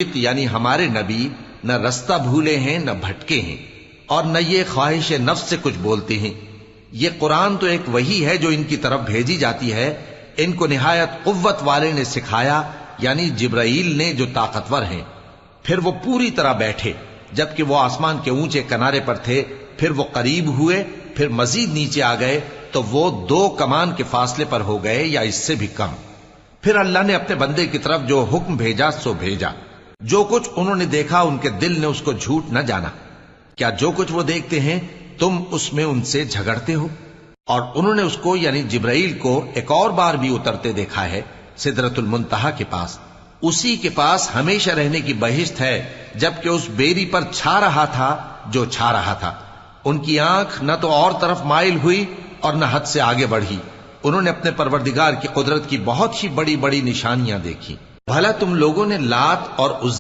صدیق یعنی ہمارے نبی نہ رستہ بھولے ہیں نہ بھٹکے ہیں، اور نہ یہ خواہش نفس سے کچھ بولتے ہیں۔ یہ قرآن تو ایک وحی ہے جو ان کی طرف بھیجی جاتی ہے، ان کو نہایت قوت والے نے سکھایا، یعنی جبرائیل نے جو طاقتور ہیں۔ پھر وہ پوری طرح بیٹھے، جبکہ وہ آسمان کے اونچے کنارے پر تھے، پھر وہ قریب ہوئے، پھر مزید نیچے آ گئے تو وہ 2 کمان کے فاصلے پر ہو گئے یا اس سے بھی کم۔ پھر اللہ نے اپنے بندے کی طرف جو حکم بھیجا سو بھیجا۔ جو کچھ انہوں نے دیکھا ان کے دل نے اس کو جھوٹ نہ جانا۔ کیا جو کچھ وہ دیکھتے ہیں تم اس میں ان سے جھگڑتے ہو؟ اور انہوں نے اس کو یعنی جبرائیل کو ایک اور بار بھی اترتے دیکھا ہے سدرۃ المنتہا کے پاس۔ اسی کے پاس ہمیشہ رہنے کی بہشت ہے، جبکہ اس بیری پر چھا رہا تھا جو چھا رہا تھا۔ ان کی آنکھ نہ تو اور طرف مائل ہوئی اور نہ حد سے آگے بڑھی۔ انہوں نے اپنے پروردگار کی قدرت کی بہت ہی بڑی بڑی نشانیاں دیکھی۔ بھلا تم لوگوں نے لات اور